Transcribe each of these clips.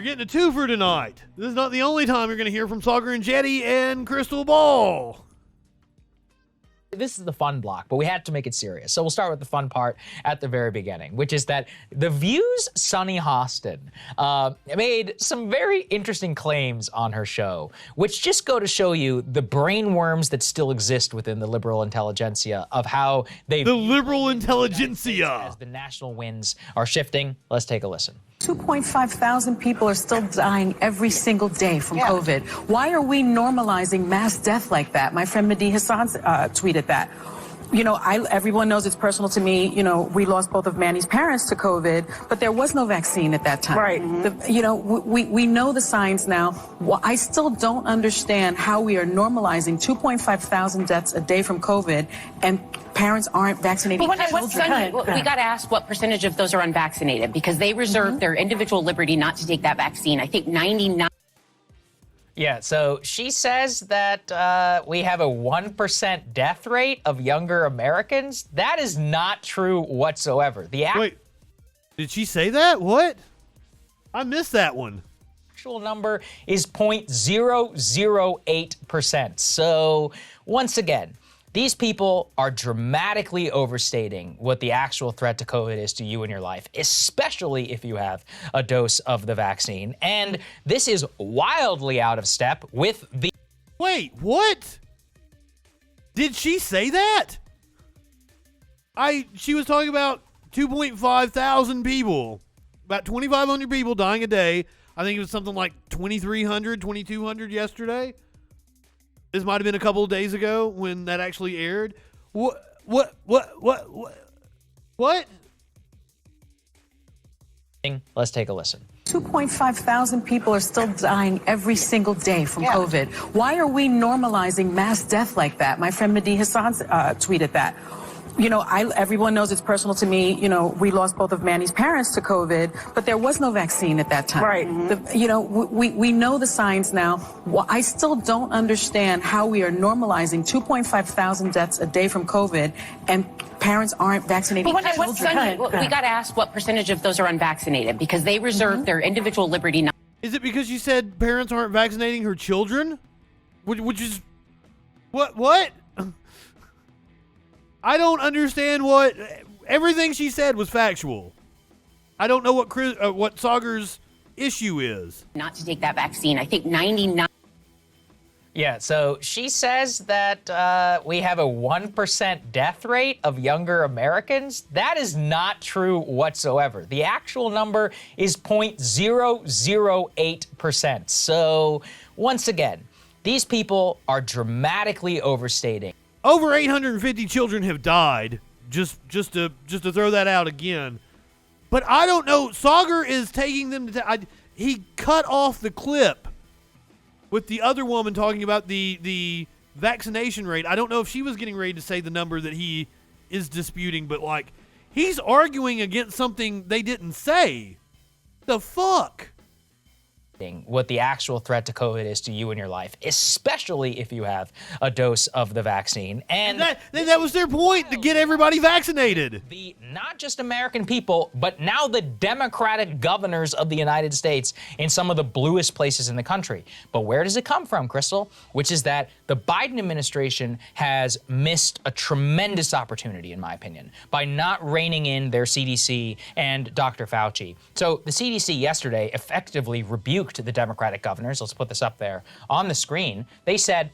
getting a twofer tonight. This is not the only time you're going to hear from Sauger and Jetty and Crystal Ball. This is the fun block, but we had to make it serious. So we'll start with the fun part at the very beginning, which is that The View's Sunny Hostin made some very interesting claims on her show, which just go to show you the brainworms that still exist within the liberal intelligentsia of how they— The liberal intelligentsia. As the national winds are shifting. Let's take a listen. 2.5 thousand people are still dying every single day from COVID. Why are we normalizing mass death like that? My friend Mehdi Hassan tweeted that. You know, everyone knows it's personal to me. You know, we lost both of Manny's parents to COVID, but there was no vaccine at that time. Right. We know the science now. Well, I still don't understand how we are normalizing 2.5 thousand deaths a day from COVID and parents aren't vaccinating their children. We got to ask what percentage of those are unvaccinated, because they reserve their individual liberty not to take that vaccine. I think 99. Yeah, so she says that we have a 1% death rate of younger Americans. That is not true whatsoever. Wait, did she say that? What? I missed that one. Actual number is 0.008%. So once again, these people are dramatically overstating what the actual threat to COVID is to you in your life, especially if you have a dose of the vaccine. And this is wildly out of step with the— Wait, what? Did she say that? She was talking about 2.5 thousand people, about 2,500 people dying a day. I think it was something like 2,300, 2,200 yesterday. This might have been a couple of days ago when that actually aired. What? Let's take a listen. 2.5 thousand people are still dying every single day from COVID. Why are we normalizing mass death like that? My friend Mehdi Hassan tweeted that. You know, everyone knows it's personal to me. You know, we lost both of Manny's parents to COVID, but there was no vaccine at that time. Right. We know the science now. Well, I still don't understand how we are normalizing 2.5 thousand deaths a day from COVID and parents aren't vaccinating their children. We got to ask what percentage of those are unvaccinated, because they reserve their individual liberty not. Is it because you said parents aren't vaccinating her children? Which is what? I don't understand what everything she said was factual. I don't know what Sauger's issue is. Not to take that vaccine. I think 99. Yeah, so she says that we have a 1% death rate of younger Americans. That is not true whatsoever. The actual number is 0.008%. So once again, these people are dramatically overstating. Over 850 children have died. Just to throw that out again. But I don't know. Sauger is taking them to. He cut off the clip with the other woman talking about the vaccination rate. I don't know if she was getting ready to say the number that he is disputing, but like he's arguing against something they didn't say. The fuck? What the actual threat to COVID is to you in your life, especially if you have a dose of the vaccine. And that was their point, to get everybody vaccinated. Not just American people, but now the Democratic governors of the United States in some of the bluest places in the country. But where does it come from, Crystal? Which is that the Biden administration has missed a tremendous opportunity, in my opinion, by not reining in their CDC and Dr. Fauci. So the CDC yesterday effectively rebuked the Democratic governors. Let's put this up there on the screen. They said,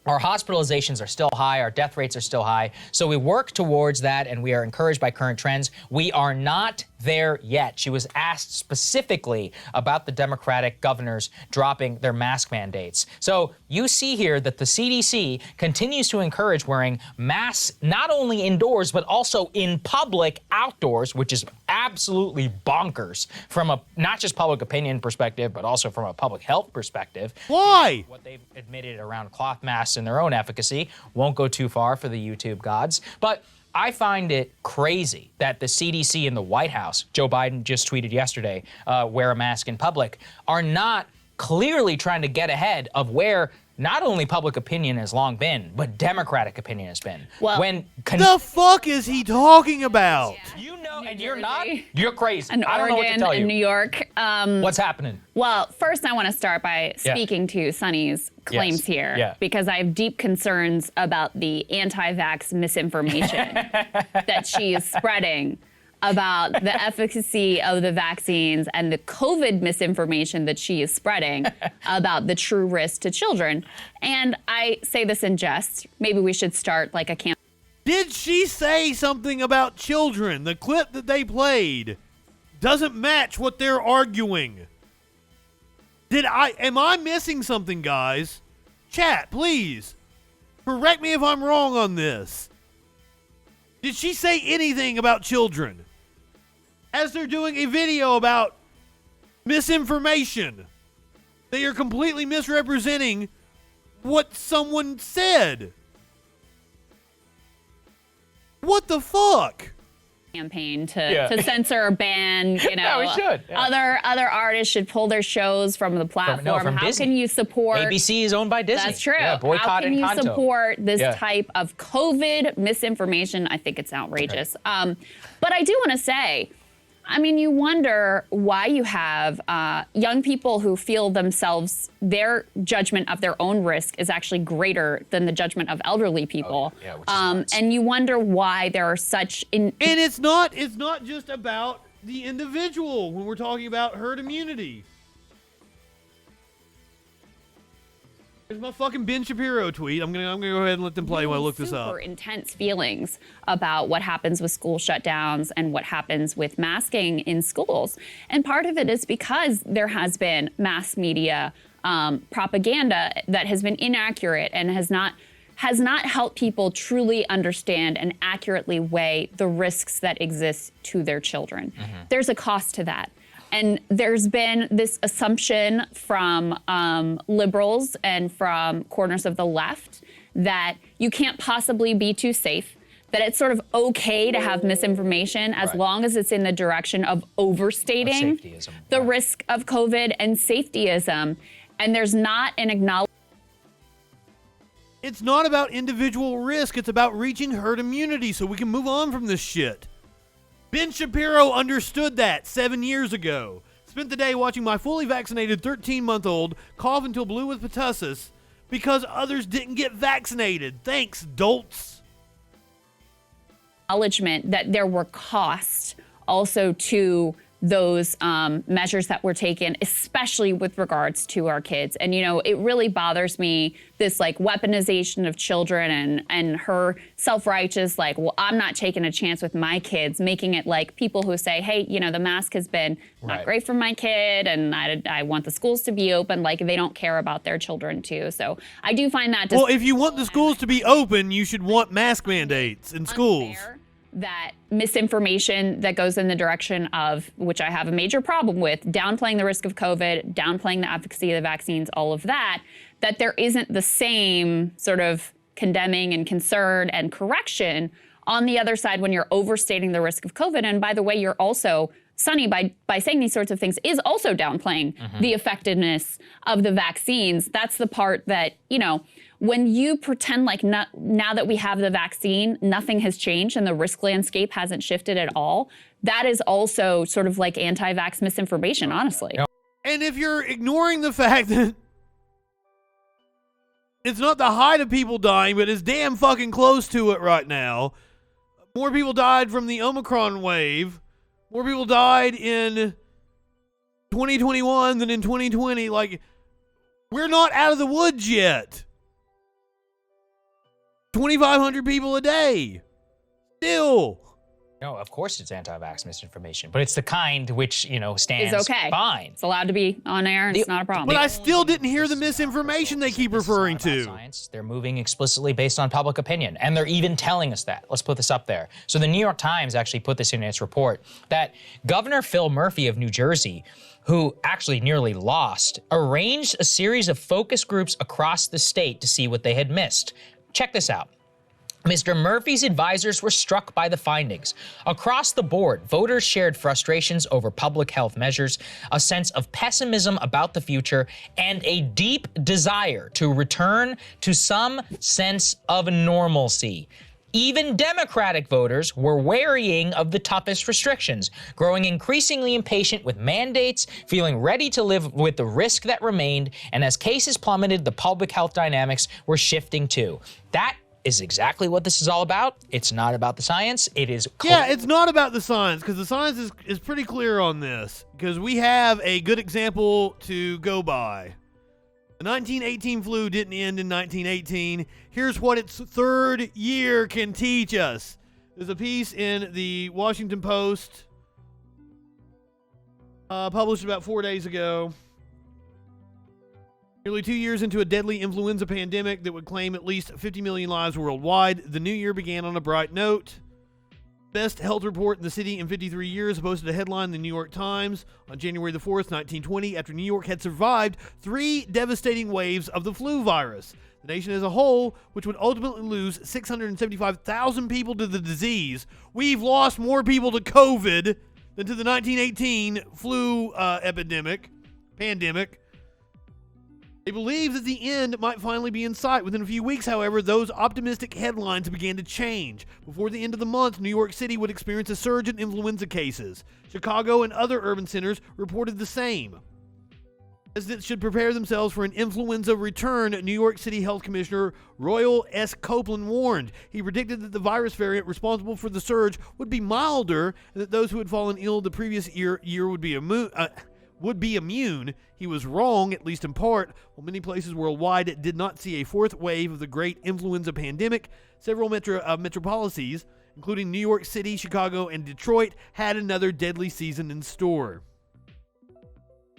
our hospitalizations are still high, our death rates are still high, so we work towards that and we are encouraged by current trends. We are not there yet. She was asked specifically about the Democratic governors dropping their mask mandates. So you see here that the CDC continues to encourage wearing masks not only indoors, but also in public outdoors, which is absolutely bonkers from a not just public opinion perspective, but also from a public health perspective. Why? What they've admitted around cloth masks and their own efficacy. Won't go too far for the YouTube gods. But I find it crazy that the CDC and the White House, Joe Biden just tweeted yesterday, wear a mask in public, are not clearly trying to get ahead of where not only public opinion has long been, but Democratic opinion has been. Well, The fuck is he talking about? you know, and you're not, you're crazy. and I don't know what to Oregon tell and you. New York. What's happening? Well, first I want to start by speaking to Sunny's claims here because I have deep concerns about the anti-vax misinformation that she is spreading about the efficacy of the vaccines and the COVID misinformation that she is spreading about the true risk to children. And I say this in jest. Maybe we should start like a campaign. Did she say something about children? The clip that they played doesn't match what they're arguing. Am I missing something, guys? Chat, please. Correct me if I'm wrong on this. Did she say anything about children? As they're doing a video about misinformation, they are completely misrepresenting what someone said. What the fuck? Campaign to censor or ban, you know, Yeah, we should. Yeah. other artists should pull their shows from the platform. From How Disney. can you support? ABC is owned by Disney. That's true. Yeah, boycott How can you Encanto. support this type of COVID misinformation? I think it's outrageous. But I do want to say, I mean, you wonder why you have young people who feel themselves, their judgment of their own risk is actually greater than the judgment of elderly people. which is nuts. And you wonder why there are such... And it's not just about the individual when we're talking about herd immunity. Here's my fucking Ben Shapiro tweet. I'm gonna go ahead and let them play while I look this up. Super intense feelings about what happens with school shutdowns and what happens with masking in schools. And part of it is because there has been mass media propaganda that has been inaccurate and has not helped people truly understand and accurately weigh the risks that exist to their children. There's a cost to that. And there's been this assumption from liberals and from corners of the left that you can't possibly be too safe, that it's sort of okay to have misinformation as long as it's in the direction of overstating Safetyism, the risk of COVID and safetyism. And there's not an acknowledgement. It's not about individual risk. It's about reaching herd immunity so we can move on from this shit. Ben Shapiro understood that 7 years ago. Spent the day watching my fully vaccinated 13-month-old cough until blue with pertussis because others didn't get vaccinated. Thanks, dolts. Acknowledgement that there were costs also to those measures that were taken, especially with regards to our kids. And, you know, it really bothers me, this like weaponization of children and her self-righteous, like, well, I'm not taking a chance with my kids, making it like people who say, hey, you know, the mask has been not great for my kid and I want the schools to be open, like they don't care about their children too. So I do find that Well, if you want the schools to be open, you should want mask mandates in schools. unfair that misinformation that goes in the direction of, which I have a major problem with, downplaying the risk of COVID, downplaying the efficacy of the vaccines, all of that, that there isn't the same sort of condemning and concern and correction on the other side when you're overstating the risk of COVID. And by the way, you're also, Sunny, by saying these sorts of things, is also downplaying the effectiveness of the vaccines. That's the part that, you know, when you pretend like now that we have the vaccine, nothing has changed and the risk landscape hasn't shifted at all, that is also sort of like anti-vax misinformation, honestly. And if you're ignoring the fact that it's not the height of people dying, but it's damn fucking close to it right now. More people died from the Omicron wave. More people died in 2021 than in 2020. Like, we're not out of the woods yet. 2,500 people a day. Still. No, of course it's anti-vax misinformation, but it's the kind which, you know, stands It's okay. fine. It's allowed to be on air and it's not a problem. But I still didn't hear the misinformation they keep referring to. Science. They're moving explicitly based on public opinion, and they're even telling us that. Let's put this up there. So the New York Times actually put this in its report, that Governor Phil Murphy of New Jersey, who actually nearly lost, arranged a series of focus groups across the state to see what they had missed. Check this out. Mr. Murphy's advisors were struck by the findings. Across the board, voters shared frustrations over public health measures, a sense of pessimism about the future, and a deep desire to return to some sense of normalcy. Even Democratic voters were warying of the toughest restrictions, growing increasingly impatient with mandates, feeling ready to live with the risk that remained, and as cases plummeted, the public health dynamics were shifting too. That is exactly what this is all about. It's not about the science. It is Yeah, it's not about the science, because the science is pretty clear on this, because we have a good example to go by. The 1918 flu didn't end in 1918. Here's what its third year can teach us. There's a piece in the Washington Post published about 4 days ago. Nearly 2 years into a deadly influenza pandemic that would claim at least 50 million lives worldwide, the new year began on a bright note. Best health report in the city in 53 years posted a headline in the New York Times on January the 4th, 1920, after New York had survived 3 devastating waves of the flu virus. The nation as a whole, which would ultimately lose 675,000 people to the disease, we've lost more people to COVID than to the 1918 flu pandemic. They believed that the end might finally be in sight. Within a few weeks, however, those optimistic headlines began to change. Before the end of the month, New York City would experience a surge in influenza cases. Chicago and other urban centers reported the same. Residents should prepare themselves for an influenza return, New York City Health Commissioner Royal S. Copeland warned. He predicted that the virus variant responsible for the surge would be milder, and that those who had fallen ill the previous year would be immune. He was wrong, at least in part. While many places worldwide did not see a fourth wave of the great influenza pandemic, several metropolises, including New York City, Chicago, and Detroit, had another deadly season in store.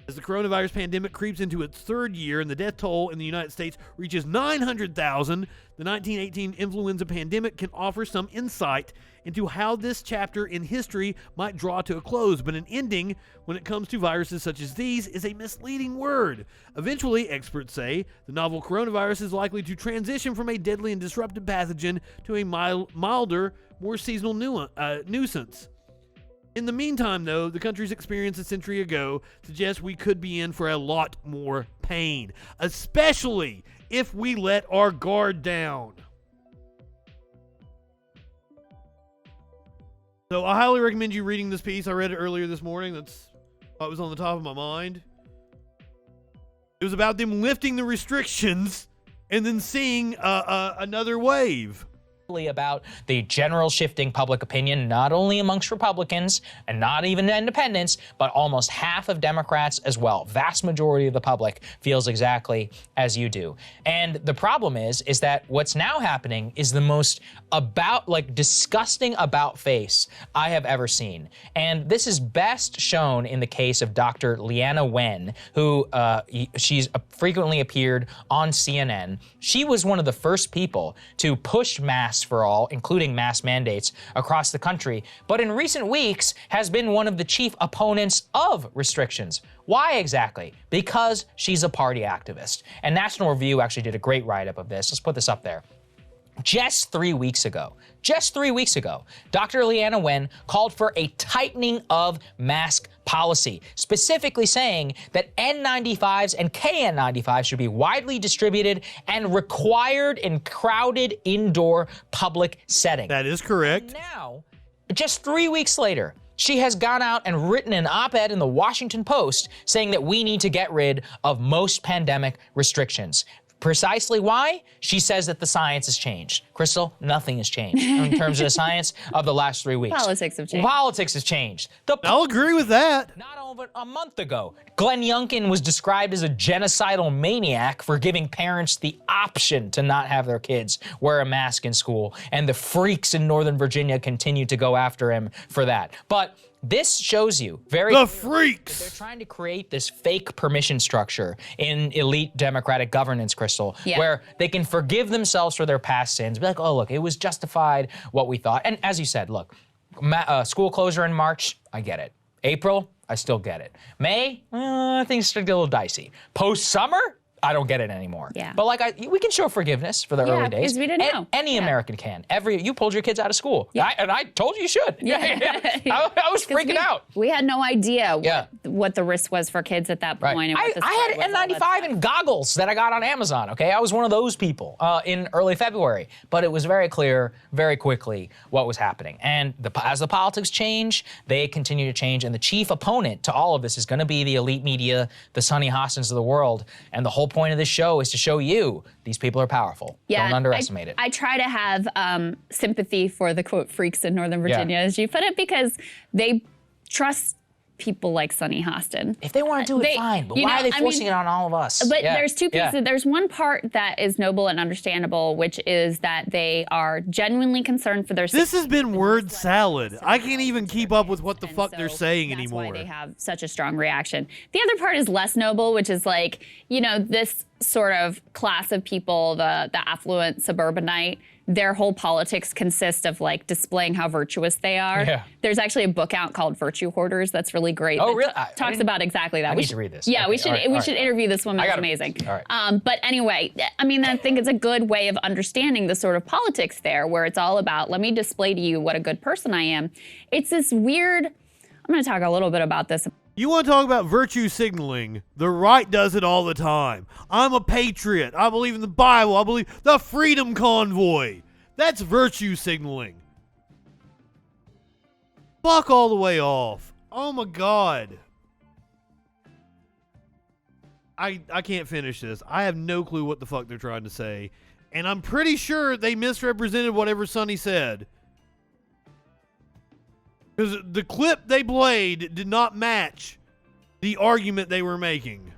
As the coronavirus pandemic creeps into its third year and the death toll in the United States reaches 900,000, the 1918 influenza pandemic can offer some insight into how this chapter in history might draw to a close, but an ending, when it comes to viruses such as these, is a misleading word. Eventually, experts say, the novel coronavirus is likely to transition from a deadly and disruptive pathogen to a milder, more seasonal nuisance. In the meantime, though, the country's experience a century ago suggests we could be in for a lot more pain, especially if we let our guard down. So I highly recommend you reading this piece. I read it earlier this morning. That's what was on the top of my mind. It was about them lifting the restrictions and then seeing another wave. About the general shifting public opinion, not only amongst Republicans and not even independents, but almost half of Democrats as well. Vast majority of the public feels exactly as you do. And the problem is that what's now happening is the most disgusting about face I have ever seen. And this is best shown in the case of Dr. Leana Wen, who she's frequently appeared on CNN. She was one of the first people to push masks for all, including mask mandates across the country, but in recent weeks has been one of the chief opponents of restrictions. Why exactly? Because she's a party activist. And National Review actually did a great write-up of this. Let's put this up there. Just 3 weeks ago, Dr. Leana Wen called for a tightening of mask policy, specifically saying that N95s and KN95s should be widely distributed and required in crowded indoor public settings. That is correct. And now, just 3 weeks later, she has gone out and written an op-ed in the Washington Post saying that we need to get rid of most pandemic restrictions. Precisely why? She says that the science has changed. Crystal, nothing has changed in terms of the science of the last 3 weeks. Politics have changed. Politics has changed. I'll agree with that. Not over a month ago, Glenn Youngkin was described as a genocidal maniac for giving parents the option to not have their kids wear a mask in school, and the freaks in Northern Virginia continue to go after him for that. But this shows you the freaks. They're trying to create this fake permission structure in elite Democratic governance, Crystal, where they can forgive themselves for their past sins. Be like, oh, look, it was justified what we thought. And as you said, look, school closure in March, I get it. April, I still get it. May, things start to get a little dicey. Post-summer, I don't get it anymore. Yeah. But like, we can show forgiveness for the Yeah, early days. because we didn't know. Any American can. You pulled your kids out of school. Yeah. And I told you should. Yeah. I was 'Cause freaking out. We had no idea Yeah. what the risk was for kids at that point. Right. And what the I spread had was, all that N95 stuff. and goggles that I got on Amazon, okay? I was one of those people in early February. But it was very clear very quickly what was happening. And as the politics change, they continue to change. And the chief opponent to all of this is going to be the elite media, the Sonny Hostins of the world. And the whole point of this show is to show you these people are powerful. Yeah, Don't underestimate it. I try to have sympathy for the quote freaks in Northern Virginia, as you put it, because they trust people like Sonny Hostin. If they want to do it, fine. But why are they forcing it on all of us? But there's two pieces. There's one part that is noble and understandable, which is that they are genuinely concerned for their safety. This has been word salad. I can't even keep up with what the fuck they're saying anymore. That's why they have such a strong reaction. The other part is less noble, which is like, this sort of class of people, the affluent suburbanite, their whole politics consist of like displaying how virtuous they are. Yeah. There's actually a book out called Virtue Hoarders that's really great. Oh, that really? Talks about exactly that. I need to read this. Yeah, Okay, we should. all right, We all should right. interview this woman. It's amazing. All right. But anyway, I think it's a good way of understanding the sort of politics there, where it's all about, let me display to you what a good person I am. It's this weird. I'm going to talk a little bit about this. You want to talk about virtue signaling? The right does it all the time. I'm a patriot. I believe in the Bible. I believe the Freedom Convoy. That's virtue signaling. Fuck all the way off. Oh my God. I can't finish this. I have no clue what the fuck they're trying to say. And I'm pretty sure they misrepresented whatever Sonny said. Because the clip they played did not match the argument they were making.